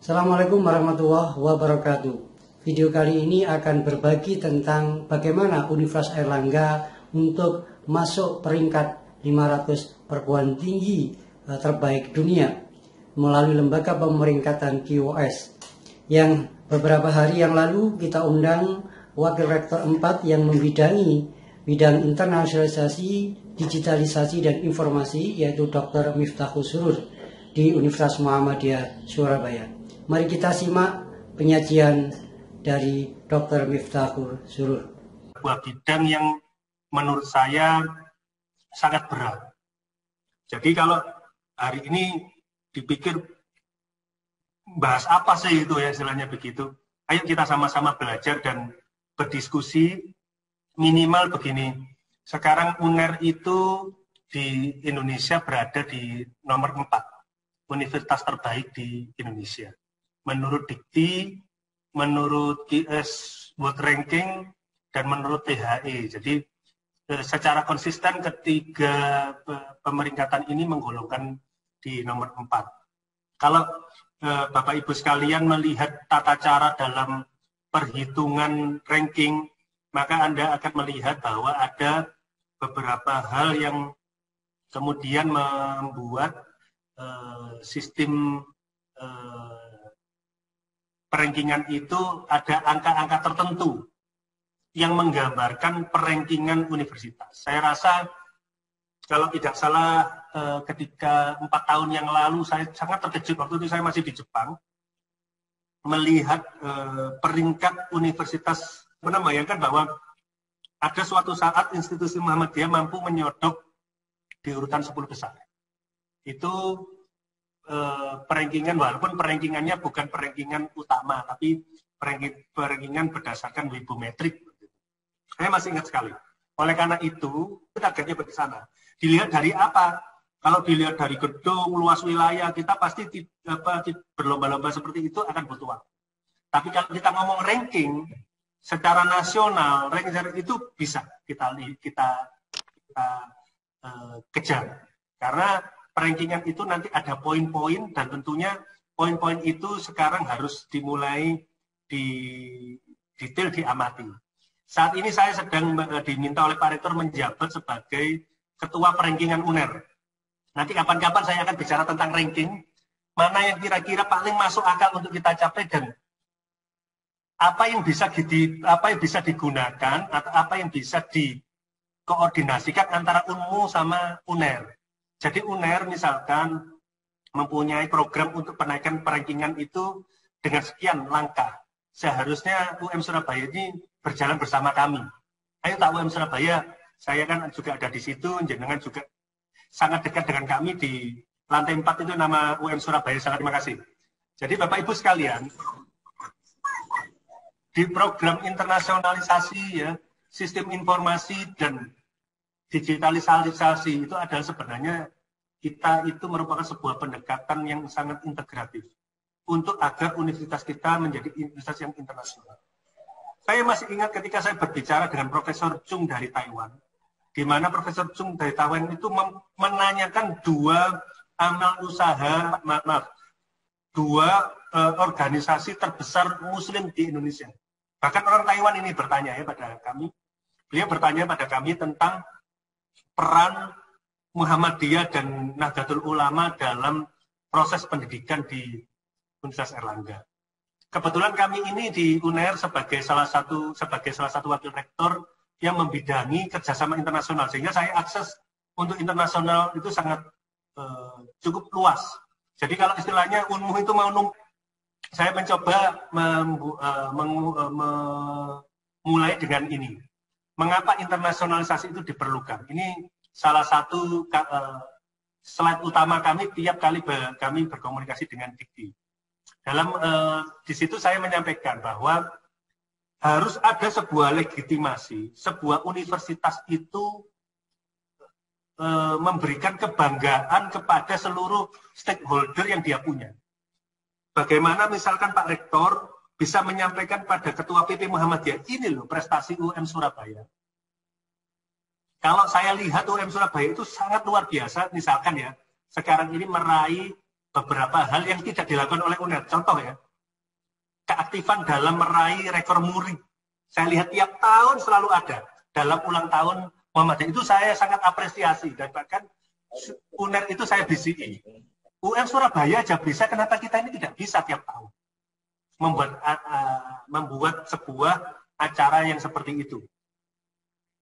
Assalamualaikum warahmatullahi wabarakatuh. Video kali ini akan berbagi tentang bagaimana Universitas Airlangga untuk masuk peringkat 500 perguruan tinggi terbaik dunia melalui lembaga pemeringkatan QS. Yang beberapa hari yang lalu kita undang Wakil Rektor 4 yang membidangi bidang internasionalisasi, digitalisasi dan informasi, yaitu Dr. Miftahul Surur di Universitas Muhammadiyah Surabaya. Mari kita simak penyajian dari Dr. Miftahul Surur. Sebuah bidang yang menurut saya sangat berat. Jadi kalau hari ini dipikir bahas apa sih itu ya, istilahnya begitu. Ayo kita sama-sama belajar dan berdiskusi. Minimal begini, sekarang UNER itu di Indonesia berada di nomor 4 universitas terbaik di Indonesia. Menurut Dikti, menurut QS World Ranking, dan menurut THE. Jadi secara konsisten ketiga pemeringkatan ini menggolongkan di nomor 4. Kalau Bapak Ibu sekalian melihat tata cara dalam perhitungan ranking, maka Anda akan melihat bahwa ada beberapa hal yang kemudian membuat sistem perankingan itu ada angka-angka tertentu yang menggambarkan perankingan universitas. Saya rasa kalau tidak salah ketika 4 tahun yang lalu saya sangat terkejut, waktu itu saya masih di Jepang, melihat peringkat universitas, membayangkan bahwa ada suatu saat institusi Muhammadiyah mampu menyodok di urutan 10 besar. Itu perankingan, walaupun perankingannya bukan perankingan utama, tapi perankingan berdasarkan wibometrik. Saya masih ingat sekali. Oleh karena itu, targetnya ke sana. Dilihat dari apa? Kalau dilihat dari gedung, luas wilayah, kita pasti berlomba-lomba seperti itu akan butuh waktu. Tapi kalau kita ngomong ranking secara nasional, ranking itu bisa kita kejar. Karena perankingan itu nanti ada poin-poin, dan tentunya poin-poin itu sekarang harus dimulai di detail diamati. Saat ini saya sedang diminta oleh Pak Rektor menjabat sebagai Ketua Perankingan UNER. Nanti kapan-kapan saya akan bicara tentang ranking, mana yang kira-kira paling masuk akal untuk kita capai, dan apa yang bisa digunakan atau apa yang bisa dikoordinasikan antara UNMU sama UNER. Jadi UNER misalkan mempunyai program untuk penaikan perankingan itu dengan sekian langkah. Seharusnya UM Surabaya ini berjalan bersama kami. Ayo tak UM Surabaya, saya kan juga ada di situ, jenengan juga sangat dekat dengan kami di lantai 4 itu nama UM Surabaya. Sangat terima kasih. Jadi Bapak Ibu sekalian, di program internasionalisasi ya, sistem informasi dan digitalisasi itu adalah sebenarnya kita itu merupakan sebuah pendekatan yang sangat integratif untuk agar universitas kita menjadi universitas yang internasional. Saya masih ingat ketika saya berbicara dengan Profesor Chung dari Taiwan, di mana Profesor Chung dari Taiwan itu menanyakan dua organisasi terbesar Muslim di Indonesia. Bahkan orang Taiwan ini bertanya ya pada kami, beliau bertanya pada kami tentang peran Muhammadiyah dan Nahdlatul Ulama dalam proses pendidikan di Universitas Airlangga. Kebetulan kami ini di UNER sebagai salah satu wakil rektor yang membidangi kerjasama internasional, sehingga saya akses untuk internasional itu sangat cukup luas. Jadi kalau istilahnya UNMU itu mau saya mencoba mulai dengan ini. Mengapa internasionalisasi itu diperlukan? Ini salah satu slide utama kami tiap kali kami berkomunikasi dengan Dikti. Di situ saya menyampaikan bahwa harus ada sebuah legitimasi, sebuah universitas itu memberikan kebanggaan kepada seluruh stakeholder yang dia punya. Bagaimana misalkan Pak Rektor bisa menyampaikan pada Ketua PP Muhammadiyah, ini loh prestasi UM Surabaya. Kalau saya lihat UM Surabaya itu sangat luar biasa, misalkan ya, sekarang ini meraih beberapa hal yang tidak dilakukan oleh UNER. Contoh ya, keaktifan dalam meraih rekor muri. Saya lihat tiap tahun selalu ada dalam ulang tahun Muhammadiyah. Itu saya sangat apresiasi, dan bahkan UNER itu saya BCI. UM Surabaya aja bisa, kenapa kita ini tidak bisa tiap tahun membuat sebuah acara yang seperti itu.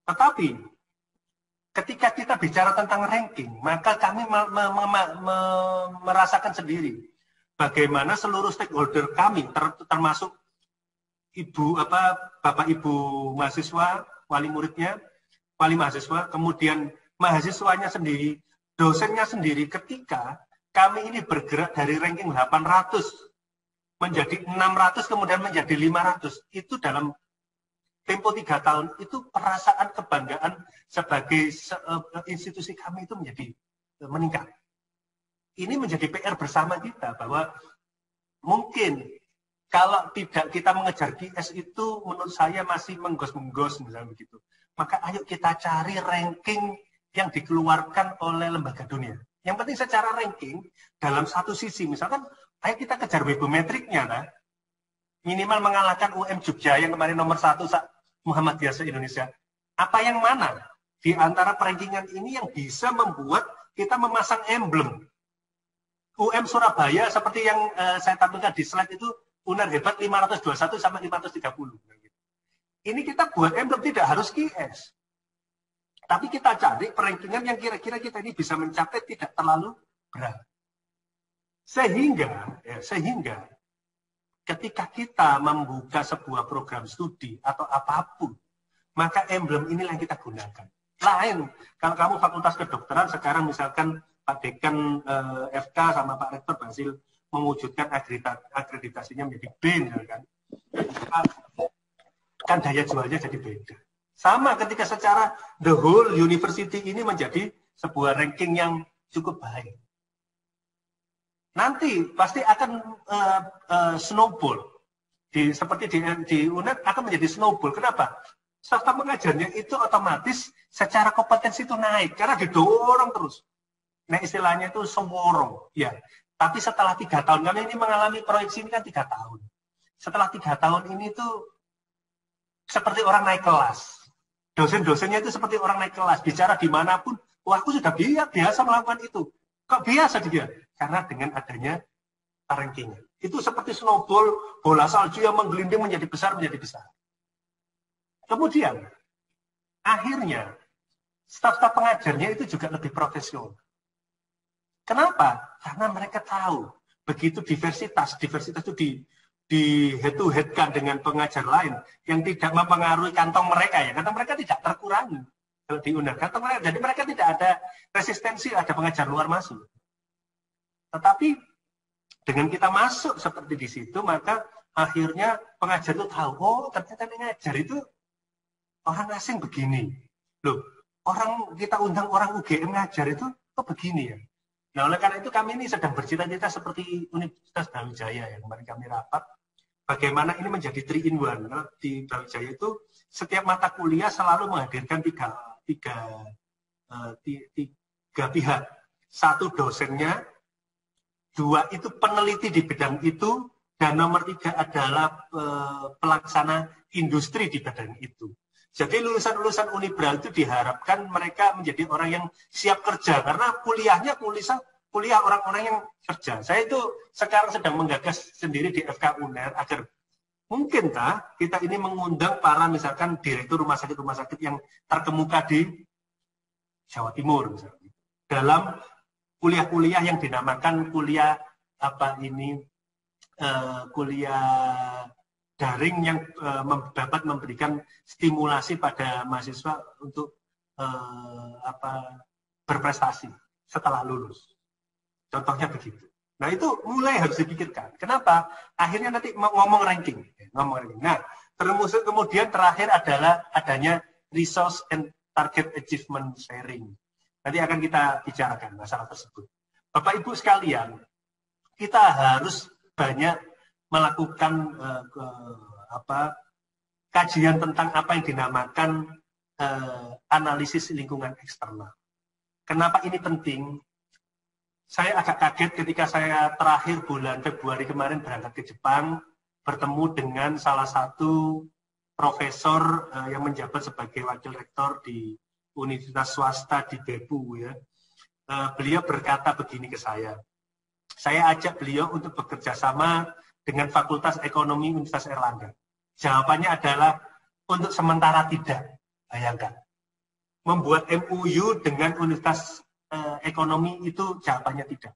Tetapi ketika kita bicara tentang ranking, maka kami merasakan sendiri bagaimana seluruh stakeholder kami, termasuk bapak ibu mahasiswa, wali muridnya, wali mahasiswa, kemudian mahasiswanya sendiri, dosennya sendiri, ketika kami ini bergerak dari ranking 800 menjadi 600, kemudian menjadi 500, itu dalam tempo 3 tahun, itu perasaan kebanggaan sebagai institusi kami itu menjadi meningkat. Ini menjadi PR bersama kita, bahwa mungkin kalau tidak kita mengejar QS itu, menurut saya masih menggos-menggos, misalnya begitu. Maka ayo kita cari ranking yang dikeluarkan oleh lembaga dunia. Yang penting secara ranking, dalam satu sisi, misalkan, ayo kita kejar webometriknya, nah. Minimal mengalahkan UM Jogja yang kemarin nomor 1 Muhammadiyah se-Indonesia. Apa yang mana di antara perankingan ini yang bisa membuat kita memasang emblem? UM Surabaya seperti yang saya tampilkan di slide itu, UNER hebat 521 sampai 530. Ini kita buat emblem, tidak harus QS. Tapi kita cari perankingan yang kira-kira kita ini bisa mencapai tidak terlalu berat. Sehingga ketika kita membuka sebuah program studi atau apapun, maka emblem inilah yang kita gunakan. Lain, kalau kamu fakultas kedokteran, sekarang misalkan Pak Dekan FK sama Pak Rektor berhasil mewujudkan akreditasinya menjadi B, misalkan, kan daya jualnya jadi beda. Sama ketika secara the whole university ini menjadi sebuah ranking yang cukup baik. Nanti pasti akan snowball. Seperti di UNER akan menjadi snowball. Kenapa? Staf pengajarnya itu otomatis secara kompetensi itu naik. Karena didorong terus. Nah istilahnya itu semworong. Ya. Tapi setelah 3 tahun, kami ini mengalami proyeksi ini kan 3 tahun. Setelah 3 tahun ini tuh seperti orang naik kelas. Dosen-dosennya itu seperti orang naik kelas. Bicara dimanapun, wah aku sudah biasa melakukan itu. Kok biasa dia? Karena dengan adanya ranking. Itu seperti snowball, bola salju yang menggelinding menjadi besar. Kemudian, akhirnya, staf-staf pengajarnya itu juga lebih profesional. Kenapa? Karena mereka tahu, begitu diversitas itu di head-to-head-kan dengan pengajar lain, yang tidak mempengaruhi kantong mereka, ya. Kantong mereka tidak terkurangi. Kalau di UNER, kantong mereka, jadi mereka tidak ada resistensi, ada pengajar luar masuk. Tetapi dengan kita masuk seperti di situ, maka akhirnya pengajar itu tahu, oh ternyata pengajar itu orang asing begini. Loh, kita undang orang UGM ngajar itu kok begini ya? Nah oleh karena itu kami ini sedang bercita-cita seperti Universitas Brawijaya yang kemarin kami rapat, bagaimana ini menjadi 3-in-1. Di Brawijaya itu setiap mata kuliah selalu menghadirkan tiga pihak. 1 dosennya, 2 itu peneliti di bidang itu, dan nomor 3 adalah pelaksana industri di bidang itu. Jadi lulusan-lulusan Unibra itu diharapkan mereka menjadi orang yang siap kerja, karena kuliah orang-orang yang kerja. Saya itu sekarang sedang menggagas sendiri di FK UNER agar mungkinkah kita ini mengundang para misalkan direktur rumah sakit yang terkemuka di Jawa Timur misalnya, dalam kuliah-kuliah yang dinamakan kuliah kuliah daring yang dapat memberikan stimulasi pada mahasiswa untuk berprestasi setelah lulus. Contohnya begitu. Nah itu mulai harus dipikirkan. Kenapa? Akhirnya nanti ngomong ranking. Nah terus kemudian terakhir adalah adanya resource and target achievement sharing. Nanti akan kita bicarakan masalah tersebut. Bapak Ibu sekalian, kita harus banyak melakukan kajian tentang apa yang dinamakan analisis lingkungan eksternal. Kenapa ini penting? Saya agak kaget ketika saya terakhir bulan Februari kemarin berangkat ke Jepang, bertemu dengan salah satu profesor yang menjabat sebagai wakil rektor di universitas swasta di Beppu, ya. Beliau berkata begini ke saya ajak beliau untuk bekerja sama dengan Fakultas Ekonomi Universitas Airlangga. Jawabannya adalah untuk sementara tidak. Bayangkan, membuat MOU dengan Universitas Ekonomi itu jawabannya tidak.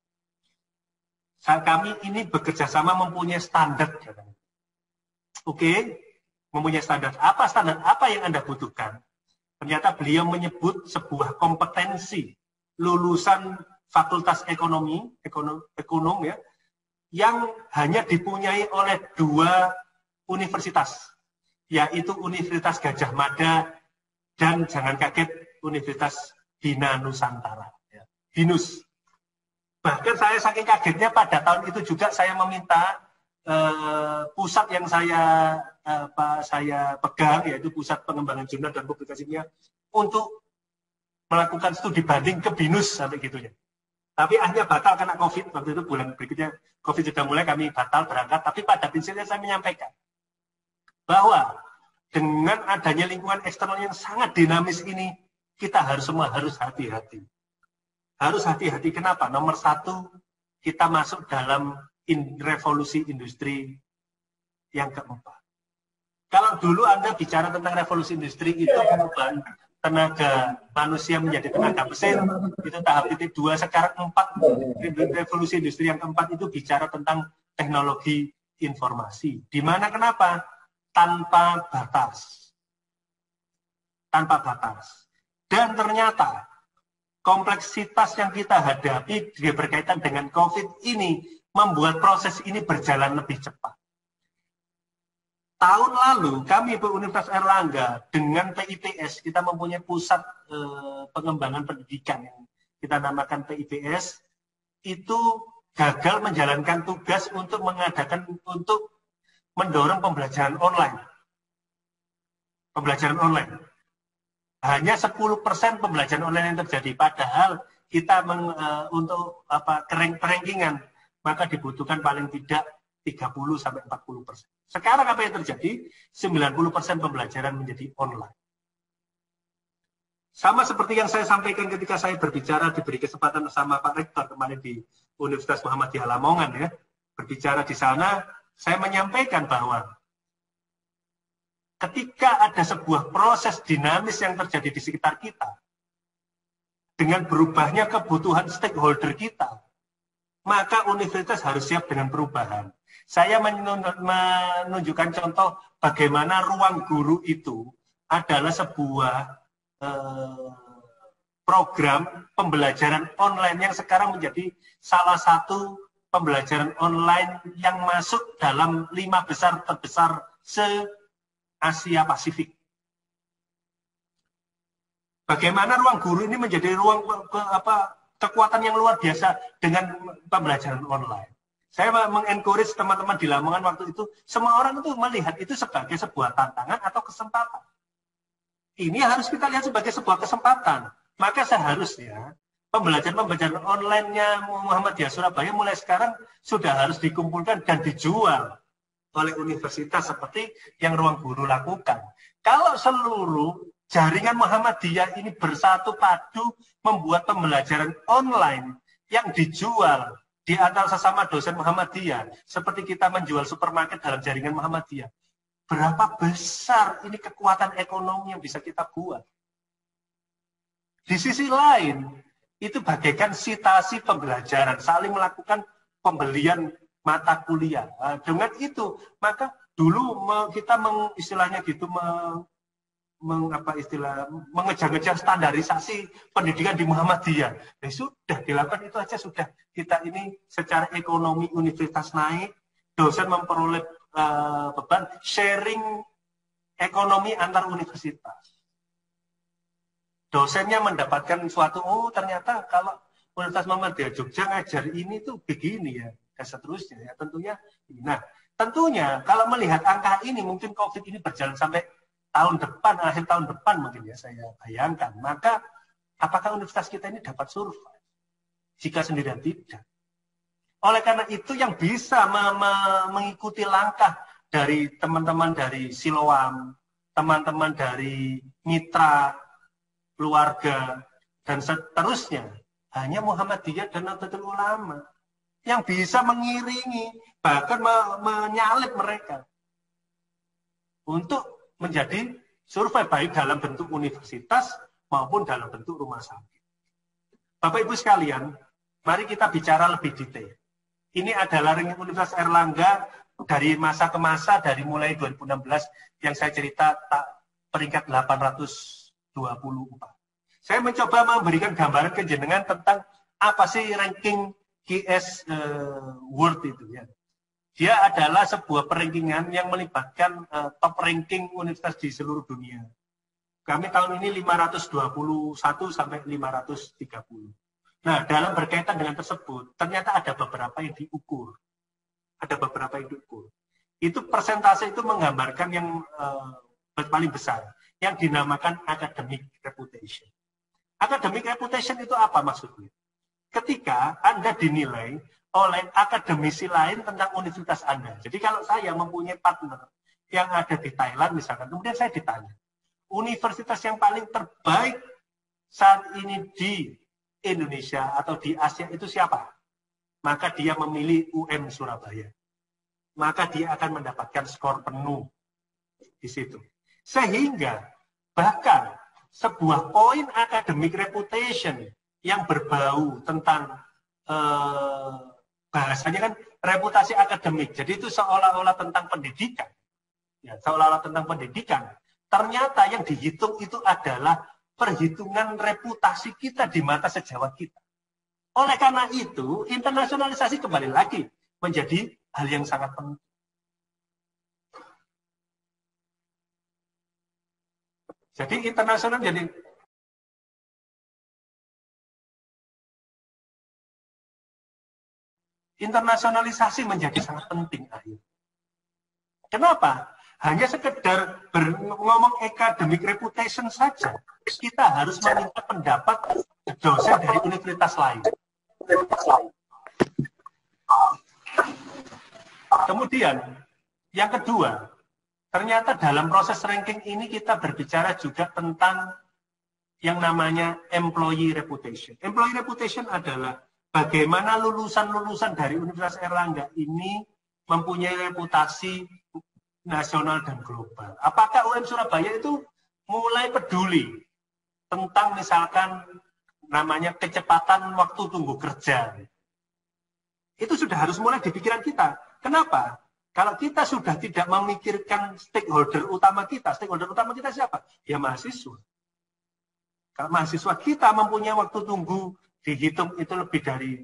Kami ini bekerja sama mempunyai standar. Oke, mempunyai standar. Apa standar? Apa yang Anda butuhkan? Ternyata beliau menyebut sebuah kompetensi lulusan Fakultas Ekonomi, ekonom ya, yang hanya dipunyai oleh 2 universitas, yaitu Universitas Gadjah Mada dan jangan kaget Universitas Bina Nusantara, ya. BINUS. Bahkan saya saking kagetnya pada tahun itu juga saya meminta pusat yang saya pegang, yaitu Pusat Pengembangan Jurnal dan Publikasinya, untuk melakukan studi banding ke BINUS sampai gitunya. Tapi akhirnya batal karena COVID. Waktu itu bulan berikutnya COVID sudah mulai, kami batal berangkat. Tapi pada prinsipnya saya menyampaikan bahwa dengan adanya lingkungan eksternal yang sangat dinamis ini, kita semua harus hati-hati. Harus hati-hati. Kenapa? Nomor 1, kita masuk dalam revolusi industri yang keempat. Kalau dulu Anda bicara tentang revolusi industri, itu perubahan tenaga manusia menjadi tenaga mesin, itu tahap titik 2. Sekarang 4, revolusi industri yang keempat itu bicara tentang teknologi informasi. Di mana kenapa? Tanpa batas. Tanpa batas. Dan ternyata kompleksitas yang kita hadapi berkaitan dengan COVID ini membuat proses ini berjalan lebih cepat. Tahun lalu kami Universitas Airlangga dengan PIPS, kita mempunyai pusat pengembangan pendidikan yang kita namakan PIPS, itu gagal menjalankan tugas untuk mendorong pembelajaran online. Pembelajaran online. Hanya 10% pembelajaran online yang terjadi, padahal kita untuk rankingan maka dibutuhkan paling tidak 30-40%. Sekarang apa yang terjadi? 90% pembelajaran menjadi online. Sama seperti yang saya sampaikan ketika saya berbicara, diberi kesempatan bersama Pak Rektor kemarin di Universitas Muhammadiyah Lamongan, ya. Berbicara di sana, saya menyampaikan bahwa ketika ada sebuah proses dinamis yang terjadi di sekitar kita, dengan berubahnya kebutuhan stakeholder kita, maka universitas harus siap dengan perubahan. Saya menunjukkan contoh bagaimana ruang guru itu adalah sebuah program pembelajaran online yang sekarang menjadi salah satu pembelajaran online yang masuk dalam 5 besar terbesar se-Asia Pasifik. Bagaimana ruang guru ini menjadi ruang kekuatan yang luar biasa dengan pembelajaran online. Saya mengencourage teman-teman di Lamongan waktu itu, semua orang itu melihat itu sebagai sebuah tantangan atau kesempatan. Ini harus kita lihat sebagai sebuah kesempatan. Maka seharusnya pembelajaran online-nya Muhammadiyah Surabaya mulai sekarang sudah harus dikumpulkan dan dijual oleh universitas seperti yang ruang guru lakukan. Kalau seluruh jaringan Muhammadiyah ini bersatu padu membuat pembelajaran online yang dijual di antara sesama dosen Muhammadiyah, seperti kita menjual supermarket dalam jaringan Muhammadiyah, berapa besar ini kekuatan ekonomi yang bisa kita buat. Di sisi lain, itu bagaikan sitasi pembelajaran, saling melakukan pembelian mata kuliah. Dengan itu, maka dulu kita istilahnya gitu mengejar-ngejar standarisasi pendidikan di Muhammadiyah. Ya sudah dilakukan itu aja sudah. Kita ini secara ekonomi universitas naik, dosen memperoleh beban, sharing ekonomi antar universitas. Dosennya mendapatkan suatu, ternyata kalau Universitas Muhammadiyah Jogja ngajar ini tuh begini ya, dan seterusnya ya tentunya. Nah, tentunya kalau melihat angka ini mungkin COVID ini berjalan sampai tahun depan, akhir tahun depan mungkin ya saya bayangkan. Maka apakah universitas kita ini dapat survive? jika sendirian tidak. Oleh karena itu yang bisa mengikuti langkah dari teman-teman dari Siloam, teman-teman dari mitra, keluarga, dan seterusnya, hanya Muhammadiyah dan Nahdlatul Ulama yang bisa mengiringi, bahkan menyalip mereka untuk menjadi survei baik dalam bentuk universitas maupun dalam bentuk rumah sakit. Bapak Ibu sekalian, mari kita bicara lebih detail. Ini adalah ranking Universitas Airlangga dari masa ke masa, dari mulai 2016 yang saya cerita peringkat 824. Saya mencoba memberikan gambaran ke jenengan tentang apa sih ranking QS World itu ya. Dia adalah sebuah perankingan yang melibatkan top ranking universitas di seluruh dunia. Kami tahun ini 521 sampai 530. Nah, dalam berkaitan dengan tersebut, ternyata ada beberapa yang diukur. Ada beberapa yang diukur. Itu persentase itu menggambarkan yang paling besar, yang dinamakan academic reputation. Academic reputation itu apa maksudnya? Ketika Anda dinilai oleh akademisi lain tentang universitas Anda. Jadi kalau saya mempunyai partner yang ada di Thailand misalkan, kemudian saya ditanya, universitas yang paling terbaik saat ini di Indonesia atau di Asia itu siapa? Maka dia memilih UM Surabaya. Maka dia akan mendapatkan skor penuh di situ. Sehingga bahkan sebuah poin academic reputation yang berbau tentang bahasanya kan reputasi akademik. Jadi itu seolah-olah tentang pendidikan. Ya, seolah-olah tentang pendidikan. Ternyata yang dihitung itu adalah perhitungan reputasi kita di mata sejawat kita. Oleh karena itu, internasionalisasi kembali lagi menjadi hal yang sangat penting. Jadi internasional jadi internasionalisasi menjadi sangat penting akhirnya. Kenapa? Hanya sekedar ngomong academic reputation saja, kita harus meminta pendapat dosen dari universitas lain. Kemudian, yang kedua, ternyata dalam proses ranking ini kita berbicara juga tentang yang namanya employee reputation. Employee reputation adalah bagaimana lulusan-lulusan dari Universitas Airlangga ini mempunyai reputasi nasional dan global. Apakah UM Surabaya itu mulai peduli tentang misalkan namanya kecepatan waktu tunggu kerja? Itu sudah harus mulai di pikiran kita. Kenapa? Kalau kita sudah tidak memikirkan stakeholder utama kita siapa? Ya mahasiswa. Kalau mahasiswa kita mempunyai waktu tunggu dihitung itu lebih dari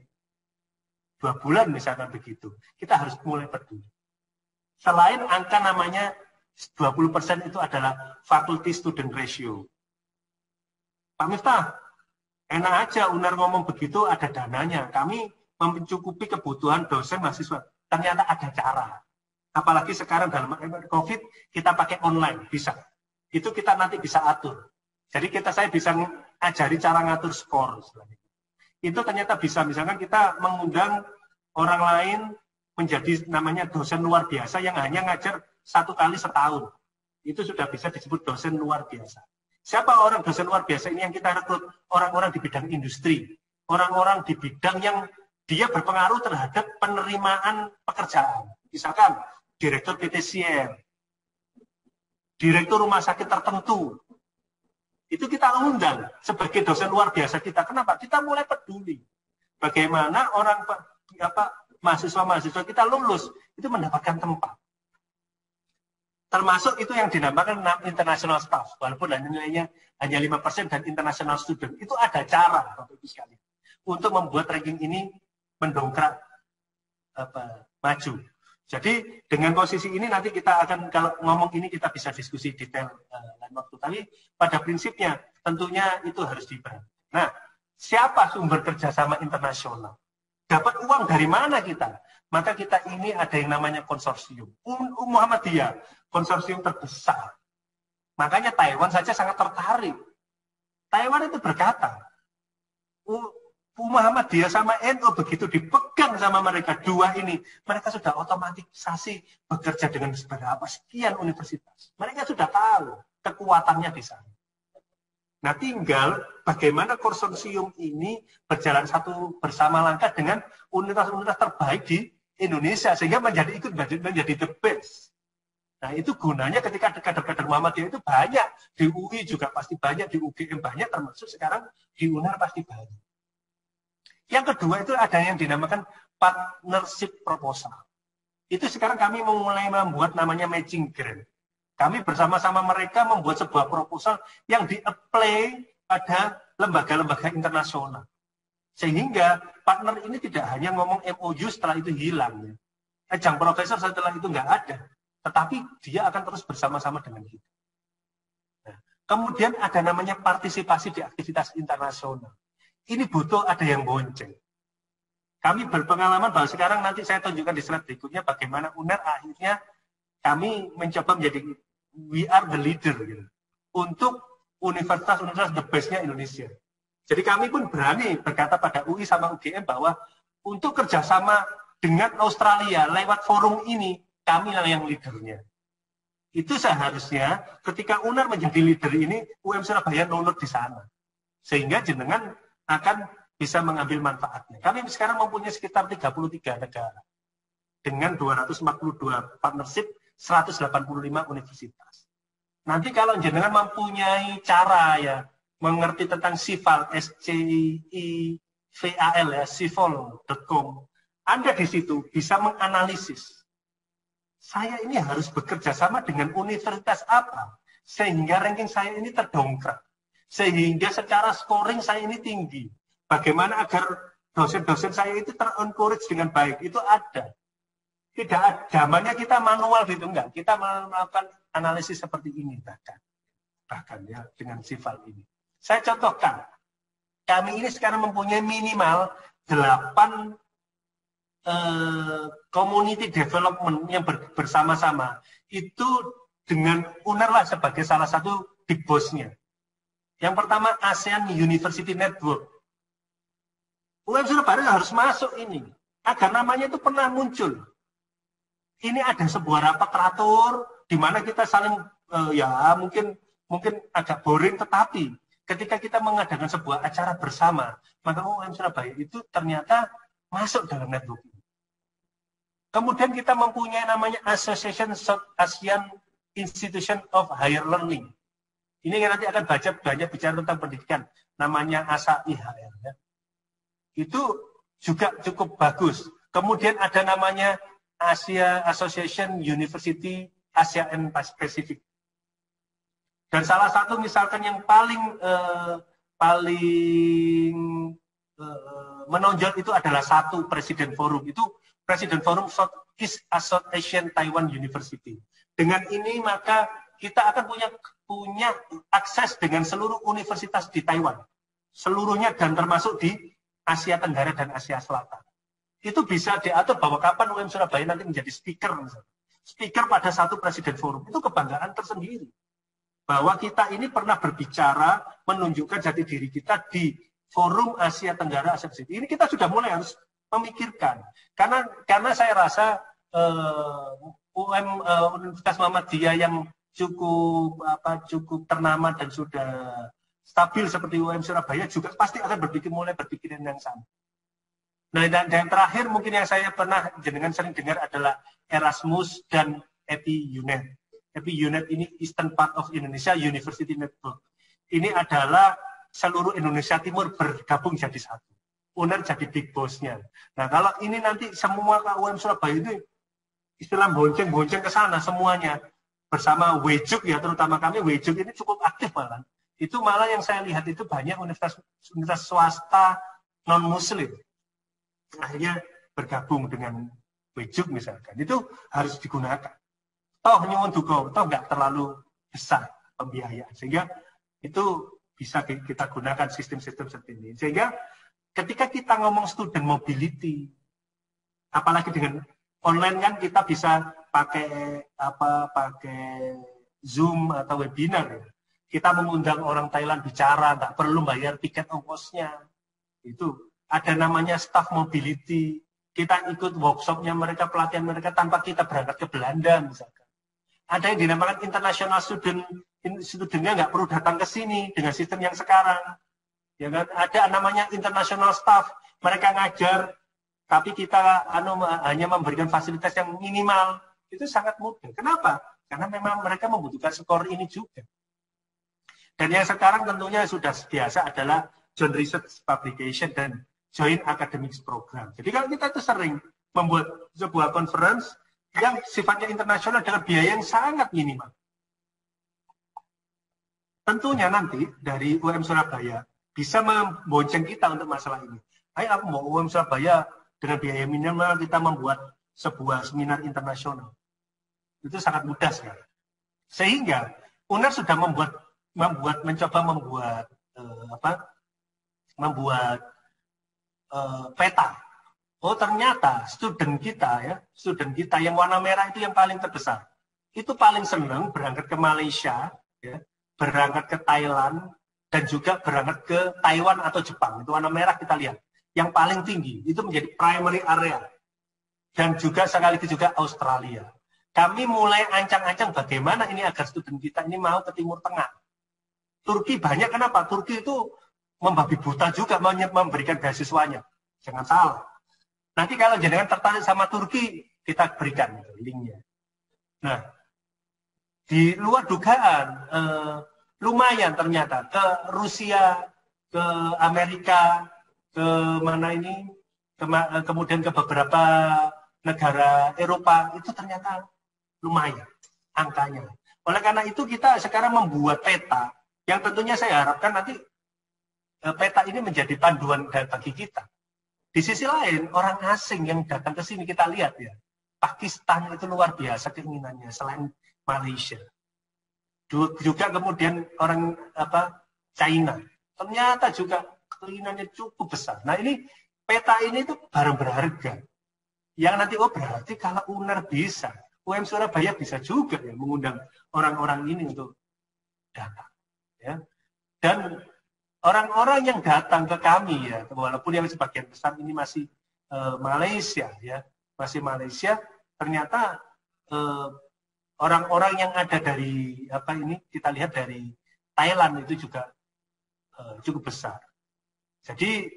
2 bulan misalkan begitu, kita harus mulai peduli. Selain angka namanya 20% itu adalah faculty student ratio. Pak Miftah, enak aja UNER ngomong begitu, ada dananya. Kami mencukupi kebutuhan dosen mahasiswa. Ternyata ada cara. Apalagi sekarang dalam COVID, kita pakai online, bisa. Itu kita nanti bisa atur. Jadi saya bisa ajari cara ngatur skor. Itu ternyata bisa, misalkan kita mengundang orang lain menjadi namanya dosen luar biasa yang hanya ngajar 1 kali setahun. Itu sudah bisa disebut dosen luar biasa. Siapa orang dosen luar biasa ini yang kita rekrut? Orang-orang di bidang industri. Orang-orang di bidang yang dia berpengaruh terhadap penerimaan pekerjaan. Misalkan, direktur PTCM, direktur rumah sakit tertentu. Itu kita undang sebagai dosen luar biasa kita. Kenapa? Kita mulai peduli. Bagaimana orang mahasiswa-mahasiswa kita lulus itu mendapatkan tempat. Termasuk itu yang dinamakan international staff, walaupun nilainya hanya 5% dan international student. Itu ada cara, Bapak Ibu sekalian, untuk membuat ranking ini mendongkrak maju. Jadi dengan posisi ini nanti kita akan, kalau ngomong ini kita bisa diskusi detail lain waktu. Tapi pada prinsipnya tentunya itu harus diperhatikan. Nah, siapa sumber kerjasama internasional? Dapat uang dari mana kita? Maka kita ini ada yang namanya konsorsium. Muhammadiyah, konsorsium terbesar. Makanya Taiwan saja sangat tertarik. Taiwan itu berkata, Muhammadiyah sama NU begitu dipegang sama mereka dua ini, mereka sudah otomatisasi bekerja dengan beberapa sekian universitas. Mereka sudah tahu kekuatannya di sana. Nah, tinggal bagaimana konsorsium ini berjalan satu bersama langkah dengan universitas-universitas terbaik di Indonesia sehingga menjadi the best. Nah, itu gunanya ketika kader-kader Muhammadiyah itu banyak, di UI juga pasti banyak, di UGM banyak, termasuk sekarang di UNER pasti banyak. Yang kedua itu ada yang dinamakan partnership proposal. Itu sekarang kami mulai membuat namanya matching grant. Kami bersama-sama mereka membuat sebuah proposal yang di-apply pada lembaga-lembaga internasional. Sehingga partner ini tidak hanya ngomong MOU setelah itu hilang. Ajang profesor setelah itu nggak ada. Tetapi dia akan terus bersama-sama dengan kita. Nah, kemudian ada namanya partisipasi di aktivitas internasional. Ini butuh ada yang bonceng. Kami berpengalaman bahwa sekarang nanti saya tunjukkan di slide berikutnya bagaimana UNER akhirnya kami mencoba menjadi we are the leader gitu, untuk universitas-universitas the best-nya Indonesia. Jadi kami pun berani berkata pada UI sama UGM bahwa untuk kerjasama dengan Australia lewat forum ini, kami yang leadernya. Itu seharusnya ketika UNER menjadi leader ini, UM Surabaya nurut di sana. Sehingga jenengan akan bisa mengambil manfaatnya. Kami sekarang mempunyai sekitar 33 negara. Dengan 242 partnership, 185 universitas. Nanti kalau jenengan mempunyai cara ya, mengerti tentang SCIVAL, SCIVAL ya, cival.com, Anda di situ bisa menganalisis. Saya ini harus bekerja sama dengan universitas apa sehingga ranking saya ini terdongkrak, sehingga secara scoring saya ini tinggi. Bagaimana agar dosen-dosen saya itu ter-encourage dengan baik, itu ada. Tidak ada, zamannya kita manual gitu, enggak. Kita melakukan analisis seperti ini bahkan ya dengan SCIVAL ini. Saya contohkan, kami ini sekarang mempunyai minimal 8 community development yang bersama-sama. Itu dengan UNER lah sebagai salah satu big boss-nya. Yang pertama ASEAN University Network. UM Surabaya harus masuk ini agar namanya itu pernah muncul. Ini ada sebuah rapat teratur di mana kita saling ya mungkin agak boring, tetapi ketika kita mengadakan sebuah acara bersama, maka UM Surabaya itu ternyata masuk dalam network ini. Kemudian kita mempunyai namanya Association South Asian Institution of Higher Learning. Ini yang nanti akan banyak bicara tentang pendidikan, namanya ASA-IHR. Ya. Itu juga cukup bagus. Kemudian ada namanya Asia Association University Asia and Pacific. Dan salah satu misalkan yang paling menonjol itu adalah satu Presiden Forum. Itu Presiden Forum Southeast Asian Taiwan University. Dengan ini maka kita akan punya akses dengan seluruh universitas di Taiwan. Seluruhnya dan termasuk di Asia Tenggara dan Asia Selatan. Itu bisa diatur bahwa kapan UM Surabaya nanti menjadi speaker. Misalnya. Speaker pada satu Presiden Forum. Itu kebanggaan tersendiri. Bahwa kita ini pernah berbicara, menunjukkan jati diri kita di Forum Asia Tenggara Asia Pasifik. Ini kita sudah mulai harus memikirkan. Karena saya rasa Universitas Muhammadiyah yang cukup ternama dan sudah stabil seperti UM Surabaya juga pasti akan mulai berpikir yang sama. Nah, dan terakhir mungkin yang saya pernah jenengan sering dengar adalah Erasmus dan EPI-UNED. EPI-UNED ini Eastern Part of Indonesia University Network. Ini adalah seluruh Indonesia Timur bergabung jadi satu. UNER jadi big boss-nya. Nah, kalau ini nanti semua UM Surabaya itu istilah bonceng-bonceng ke sana semuanya. Bersama WEJUK ya, terutama kami WEJUK ini cukup aktif malah. Itu malah yang saya lihat itu banyak universitas swasta non-muslim. Akhirnya bergabung dengan WEJUK misalkan. Itu harus digunakan. Toh nyuwun duga, toh nggak terlalu besar pembiayaan. Sehingga itu bisa kita gunakan sistem-sistem seperti ini. Sehingga ketika kita ngomong student mobility, apalagi dengan online kan kita bisa pakai Zoom atau webinar ya. Kita mengundang orang Thailand bicara, nggak perlu bayar tiket ongkosnya. Itu ada namanya staff mobility, kita ikut workshopnya mereka, pelatihan mereka tanpa kita berangkat ke Belanda misalkan. Ada yang dinamakan international student, studentnya nggak perlu datang ke sini dengan sistem yang sekarang. Ya kan? Ada namanya international staff, mereka ngajar, tapi kita hanya memberikan fasilitas yang minimal. Itu sangat mudah. Kenapa? Karena memang mereka membutuhkan skor ini juga. Dan yang sekarang tentunya sudah biasa adalah joint research publication dan joint academics program. Jadi kalau kita itu sering membuat sebuah conference yang sifatnya internasional dengan biaya yang sangat minimal. Tentunya nanti dari UM Surabaya bisa membonceng kita untuk masalah ini. Ayo aku mau UM Surabaya dengan biaya minimal kita membuat sebuah seminar internasional. Itu sangat mudah sekali. Sehingga UNER sudah mencoba membuat peta. Oh ternyata student kita yang warna merah itu yang paling terbesar. Itu paling senang berangkat ke Malaysia, ya, berangkat ke Thailand, dan juga berangkat ke Taiwan atau Jepang. Itu warna merah kita lihat. Yang paling tinggi itu menjadi primary area. Dan juga sekaligus juga Australia. Kami mulai ancang-ancang bagaimana ini agar student kita ini mau ke Timur Tengah. Turki banyak, kenapa? Turki itu membabi buta juga memberikan beasiswanya. Jangan salah. Nanti kalau jenengan tertarik sama Turki, kita berikan linknya. Nah, di luar dugaan, lumayan ternyata ke Rusia, ke Amerika, ke mana ini, kemudian ke beberapa negara Eropa, itu ternyata lumayan angkanya. Oleh karena itu kita sekarang membuat peta, yang tentunya saya harapkan nanti peta ini menjadi panduan bagi kita. Di sisi lain, orang asing yang datang ke sini kita lihat ya, Pakistan itu luar biasa keinginannya selain Malaysia. Juga kemudian orang China, ternyata juga keinginannya cukup besar. Nah ini peta ini tuh barang berharga. Yang nanti berarti kalau UNER bisa, UM Surabaya bisa juga ya mengundang orang-orang ini untuk datang. Ya. Dan orang-orang yang datang ke kami ya, walaupun yang sebagian besar ini masih Malaysia ya, masih Malaysia, ternyata orang-orang yang ada dari kita lihat dari Thailand itu juga cukup besar. Jadi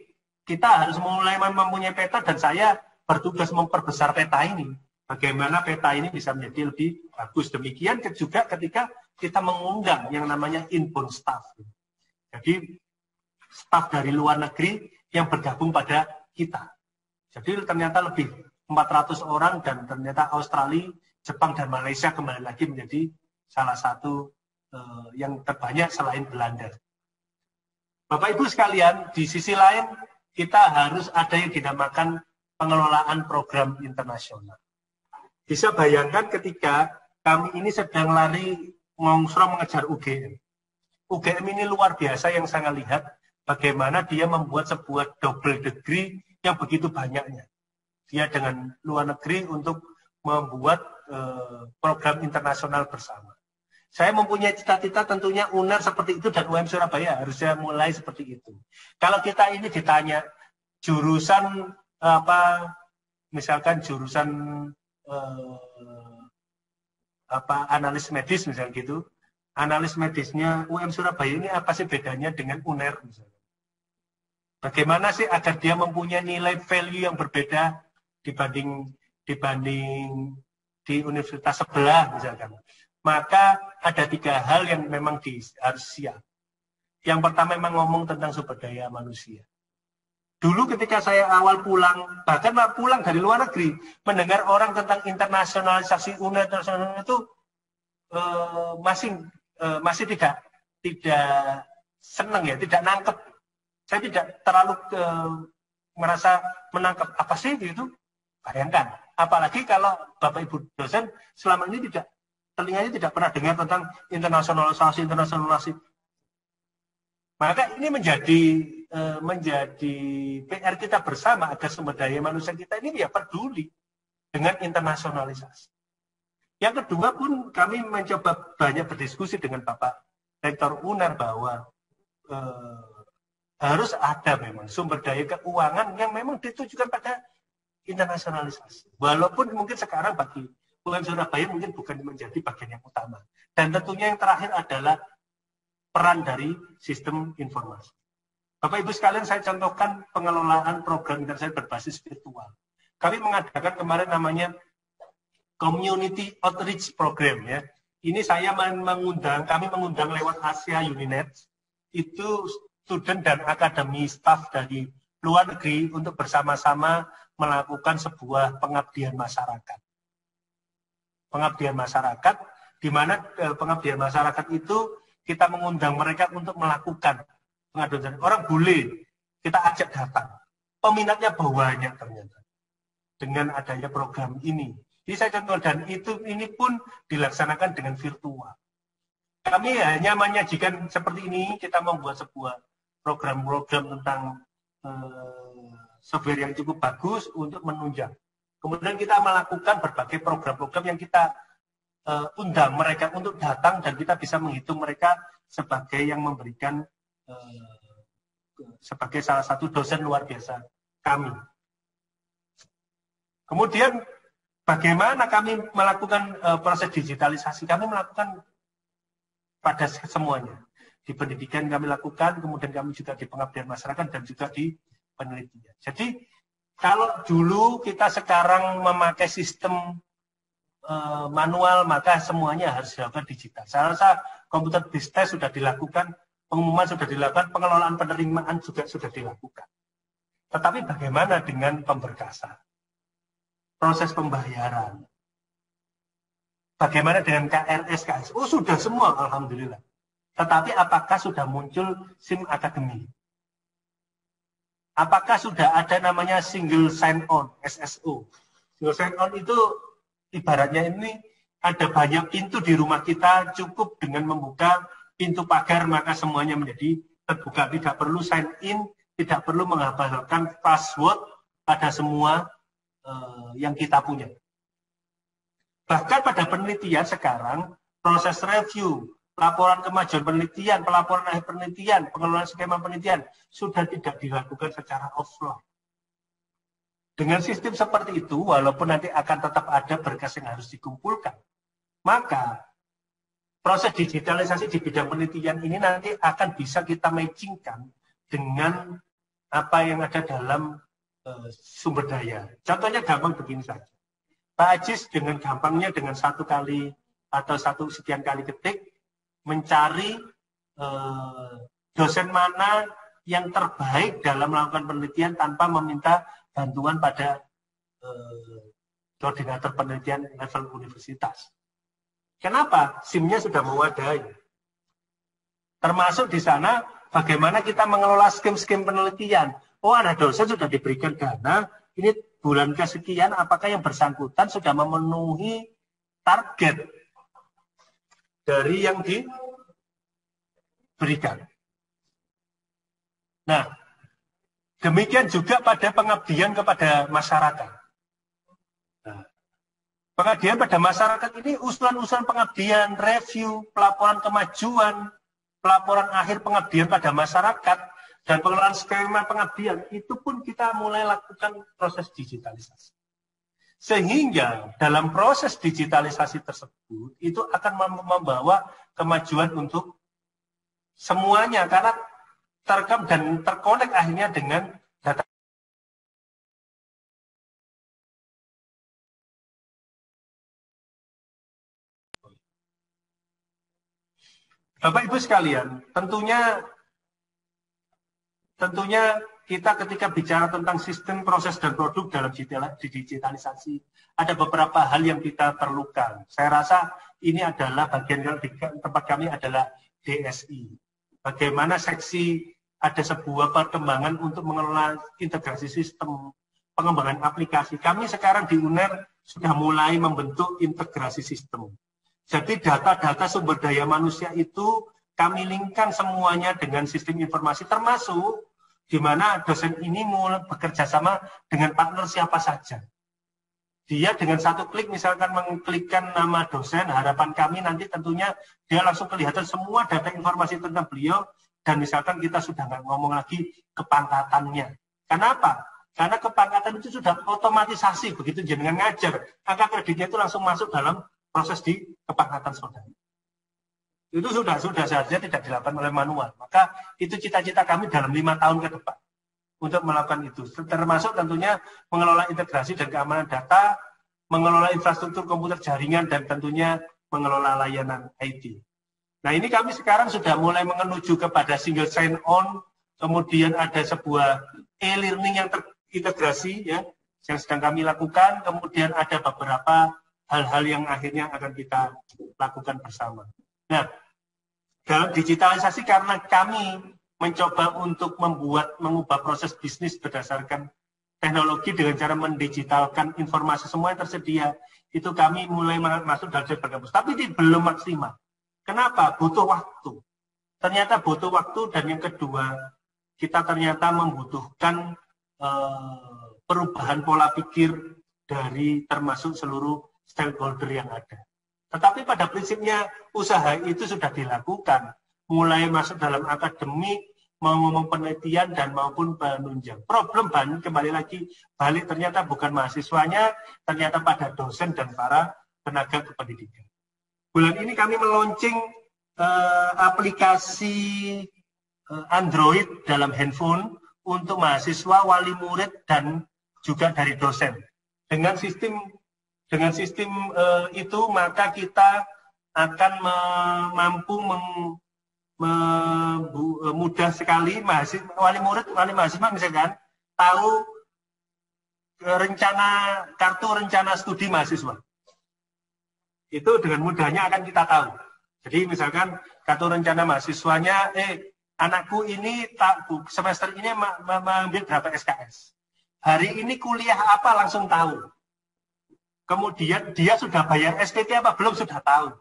kita harus mulai mempunyai peta dan saya bertugas memperbesar peta ini. Bagaimana peta ini bisa menjadi lebih bagus. Demikian juga ketika kita mengundang yang namanya inbound staff. Jadi staf dari luar negeri yang bergabung pada kita. Jadi ternyata lebih 400 orang dan ternyata Australia, Jepang, dan Malaysia kembali lagi menjadi salah satu yang terbanyak selain Belanda. Bapak Ibu sekalian, di sisi lain kita harus ada yang dinamakan pengelolaan program internasional. Bisa bayangkan ketika kami ini sedang lari ngongsro mengejar UGM. UGM ini luar biasa yang saya lihat bagaimana dia membuat sebuah double degree yang begitu banyaknya. Dia dengan luar negeri untuk membuat program internasional bersama. Saya mempunyai cita-cita tentunya UNER seperti itu dan UM Surabaya harusnya mulai seperti itu. Kalau kita ini ditanya jurusan misalkan jurusan analis medis misalnya gitu, analis medisnya UM Surabaya ini apa sih bedanya dengan UNER misalnya? Bagaimana sih agar dia mempunyai nilai value yang berbeda dibanding di universitas sebelah misalkan? Maka ada 3 hal yang memang harus siap. Yang pertama memang ngomong tentang sumber daya manusia. Dulu ketika saya awal pulang, bahkan pulang dari luar negeri, mendengar orang tentang internasionalisasi UNER itu masih tidak senang ya, tidak nangkep. Saya tidak terlalu merasa menangkap apa sih itu. Bayangkan, apalagi kalau Bapak Ibu dosen selama ini telinganya tidak pernah dengar tentang internasionalisasi. Maka ini menjadi PR kita bersama agar sumber daya manusia kita ini ya peduli dengan internasionalisasi. Yang kedua pun kami mencoba banyak berdiskusi dengan Bapak Rektor UNER bahwa harus ada memang sumber daya keuangan yang memang ditujukan pada internasionalisasi. Walaupun mungkin sekarang bagi UM Surabaya mungkin bukan menjadi bagian yang utama. Dan tentunya yang terakhir adalah peran dari sistem informasi. Bapak Ibu sekalian, saya contohkan pengelolaan program internet berbasis virtual. Kami mengadakan kemarin namanya Community Outreach Program ya. Ini saya kami mengundang lewat Asia Uninet, itu student dan akademi staff dari luar negeri untuk bersama-sama melakukan sebuah pengabdian masyarakat. Pengabdian masyarakat, di mana pengabdian masyarakat itu kita mengundang mereka untuk melakukan pengaduan. Orang boleh kita ajak datang. Peminatnya banyak ternyata. Dengan adanya program ini. Jadi saya contoh, dan ini pun dilaksanakan dengan virtual. Kami hanya menyajikan seperti ini, kita membuat sebuah program-program tentang software yang cukup bagus untuk menunjang. Kemudian kita melakukan berbagai program-program yang kita undang mereka untuk datang, dan kita bisa menghitung mereka sebagai yang memberikan sebagai salah satu dosen luar biasa kami. Kemudian bagaimana kami melakukan proses digitalisasi? Kami melakukan pada semuanya. Di pendidikan kami lakukan, kemudian kami juga di pengabdian masyarakat dan juga di penelitian. Jadi kalau dulu kita sekarang memakai sistem manual, maka semuanya harus dilakukan digital. Saya rasa komputer bisnis sudah dilakukan, pengumuman sudah dilakukan, pengelolaan penerimaan juga sudah dilakukan. Tetapi bagaimana dengan pemberkasan? Proses pembayaran. Bagaimana dengan KRS, KS? Oh, sudah semua, alhamdulillah. Tetapi apakah sudah muncul SIM Academy? Apakah sudah ada namanya single sign-on, SSO? Single sign-on itu ibaratnya ini ada banyak pintu di rumah kita, cukup dengan membuka pintu pagar, maka semuanya menjadi terbuka. Tidak perlu sign-in, tidak perlu menghafalkan password pada semua yang kita punya. Bahkan pada penelitian sekarang, proses review, laporan kemajuan penelitian, pelaporan akhir penelitian, pengelolaan skema penelitian, sudah tidak dilakukan secara offline. Dengan sistem seperti itu, walaupun nanti akan tetap ada berkas yang harus dikumpulkan, maka proses digitalisasi di bidang penelitian ini nanti akan bisa kita matchingkan dengan apa yang ada dalam sumber daya. Contohnya gampang begini saja. Pak Ajis dengan gampangnya dengan satu kali atau sekian kali ketik mencari dosen mana yang terbaik dalam melakukan penelitian tanpa meminta bantuan pada koordinator penelitian level universitas. Kenapa? SIM-nya sudah mewadai. Termasuk di sana bagaimana kita mengelola skim-skim penelitian. Oh, ada dosen sudah diberikan dana, ini bulan kesekian, apakah yang bersangkutan sudah memenuhi target dari yang diberikan. Nah, demikian juga pada pengabdian kepada masyarakat. Nah, pengabdian pada masyarakat ini usulan-usulan pengabdian, review, pelaporan kemajuan, pelaporan akhir pengabdian pada masyarakat, dan pengelolaan skema pengabdian, itu pun kita mulai lakukan proses digitalisasi. Sehingga dalam proses digitalisasi tersebut, itu akan membawa kemajuan untuk semuanya, karena terekam dan terkonek akhirnya dengan data. Bapak Ibu sekalian, tentunya kita ketika bicara tentang sistem, proses, dan produk dalam digitalisasi, ada beberapa hal yang kita perlukan. Saya rasa ini adalah bagian yang di tempat kami adalah DSI. Bagaimana seksi ada sebuah perkembangan untuk mengelola integrasi sistem, pengembangan aplikasi. Kami sekarang di UNER sudah mulai membentuk integrasi sistem. Jadi data-data sumber daya manusia itu kami linkkan semuanya dengan sistem informasi, termasuk di mana dosen ini mulai bekerja sama dengan partner siapa saja. Dia dengan satu klik misalkan mengklikkan nama dosen, harapan kami nanti tentunya dia langsung kelihatan semua data informasi tentang beliau dan misalkan kita sudah nggak ngomong lagi kepangkatannya. Kenapa? Karena kepangkatan itu sudah otomatisasi, begitu jenengan ngajar, angka kreditnya itu langsung masuk dalam proses di kepangkatan saudara. Itu sudah seharusnya tidak dilakukan oleh manual. Maka itu cita-cita kami dalam 5 tahun ke depan untuk melakukan itu. Termasuk tentunya mengelola integrasi dan keamanan data, mengelola infrastruktur komputer jaringan, dan tentunya mengelola layanan IT. Nah, ini kami sekarang sudah mulai menuju kepada single sign-on, kemudian ada sebuah e-learning yang terintegrasi ya, yang sedang kami lakukan, kemudian ada beberapa hal-hal yang akhirnya akan kita lakukan bersama. Nah, dalam digitalisasi karena kami mencoba untuk mengubah proses bisnis berdasarkan teknologi dengan cara mendigitalkan informasi semua yang tersedia, itu kami mulai masuk dalam sektor kampus. Tapi ini belum maksimal. Kenapa? Butuh waktu. Ternyata butuh waktu, dan yang kedua, kita ternyata membutuhkan perubahan pola pikir dari termasuk seluruh stakeholder yang ada. Tetapi pada prinsipnya usaha itu sudah dilakukan, mulai masuk dalam akademik, mau ngomong penelitian dan maupun penunjang. Problem kembali lagi balik ternyata bukan mahasiswanya, ternyata pada dosen dan para tenaga kependidikan. Bulan ini kami meluncing aplikasi Android dalam handphone untuk mahasiswa, wali murid, dan juga dari dosen. Dengan sistem itu maka kita akan mampu mudah sekali wali mahasiswa misalkan tahu kartu rencana studi mahasiswa. Itu dengan mudahnya akan kita tahu. Jadi misalkan kartu rencana mahasiswanya, anakku ini semester ini mengambil berapa SKS. Hari ini kuliah apa langsung tahu. Kemudian dia sudah bayar SPP apa belum sudah tahu.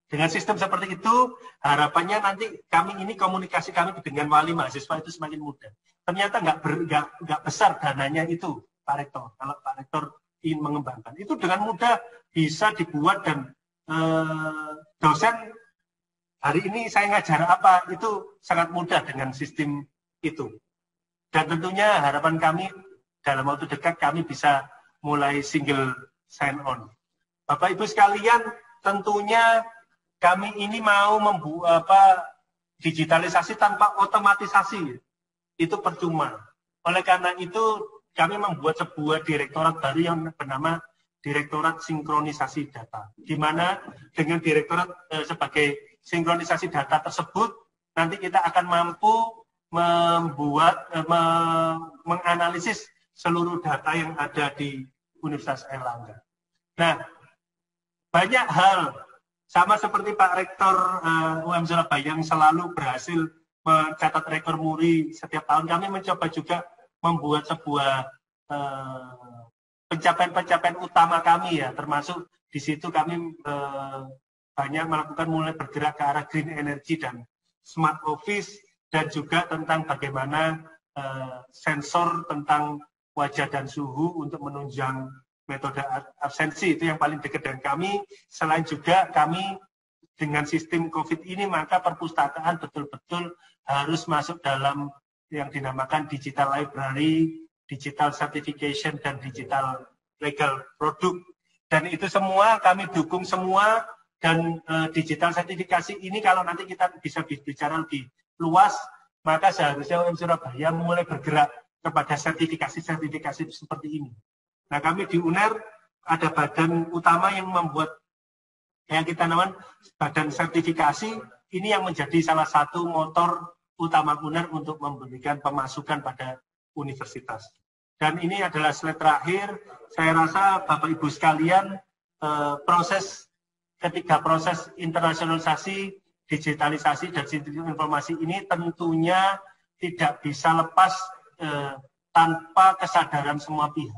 Dengan sistem seperti itu, harapannya nanti komunikasi kami dengan wali mahasiswa itu semakin mudah. Ternyata nggak besar dananya itu, Pak Rektor. Kalau Pak Rektor ingin mengembangkan, itu dengan mudah bisa dibuat, dan dosen hari ini saya ngajar apa, itu sangat mudah dengan sistem itu. Dan tentunya harapan kami dalam waktu dekat kami bisa mulai single sign-on. Bapak Ibu sekalian, tentunya kami ini mau membuat digitalisasi tanpa otomatisasi, itu percuma. Oleh karena itu, kami membuat sebuah direktorat baru yang bernama Direktorat Sinkronisasi Data, di mana dengan direktorat sebagai sinkronisasi data tersebut, nanti kita akan mampu menganalisis seluruh data yang ada di Universitas Airlangga. Nah, banyak hal sama seperti Pak Rektor UM Surabaya yang selalu berhasil mencatat rekor muri setiap tahun. Kami mencoba juga membuat sebuah pencapaian-pencapaian utama kami ya, termasuk di situ kami banyak melakukan mulai bergerak ke arah green energy dan smart office, dan juga tentang bagaimana sensor tentang wajah dan suhu untuk menunjang metode absensi, itu yang paling dekat dengan kami. Selain juga kami dengan sistem COVID ini, maka perpustakaan betul-betul harus masuk dalam yang dinamakan digital library, digital certification, dan digital legal product. Dan itu semua kami dukung semua, dan digital sertifikasi ini kalau nanti kita bisa bicara lebih luas, maka seharusnya UM Surabaya mulai bergerak kepada sertifikasi-sertifikasi seperti ini. Nah, kami di UNER ada badan utama yang membuat yang kita namakan badan sertifikasi, ini yang menjadi salah satu motor utama UNER untuk memberikan pemasukan pada universitas. Dan ini adalah slide terakhir. Saya rasa Bapak Ibu sekalian, ketika proses internasionalisasi, digitalisasi, dan sistem informasi ini tentunya tidak bisa lepas tanpa kesadaran semua pihak.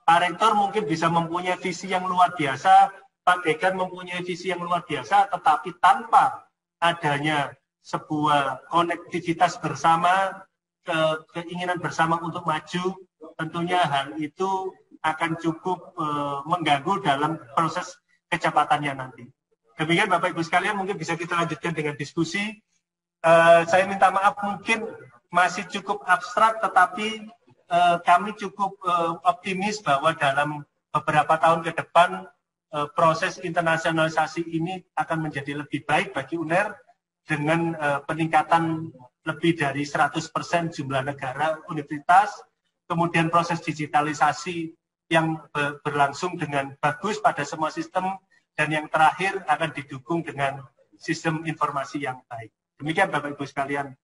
Pak Rektor mungkin bisa mempunyai visi yang luar biasa, Pak Dekan mempunyai visi yang luar biasa, tetapi tanpa adanya sebuah konektivitas bersama, keinginan bersama untuk maju, tentunya hal itu akan cukup mengganggu dalam proses kecepatannya nanti. Demikian Bapak Ibu sekalian, mungkin bisa kita lanjutkan dengan diskusi. saya minta maaf mungkin masih cukup abstrak, tetapi kami cukup optimis bahwa dalam beberapa tahun ke depan proses internasionalisasi ini akan menjadi lebih baik bagi UNER dengan peningkatan lebih dari 100% jumlah negara universitas, kemudian proses digitalisasi yang berlangsung dengan bagus pada semua sistem, dan yang terakhir akan didukung dengan sistem informasi yang baik. Demikian Bapak Ibu sekalian,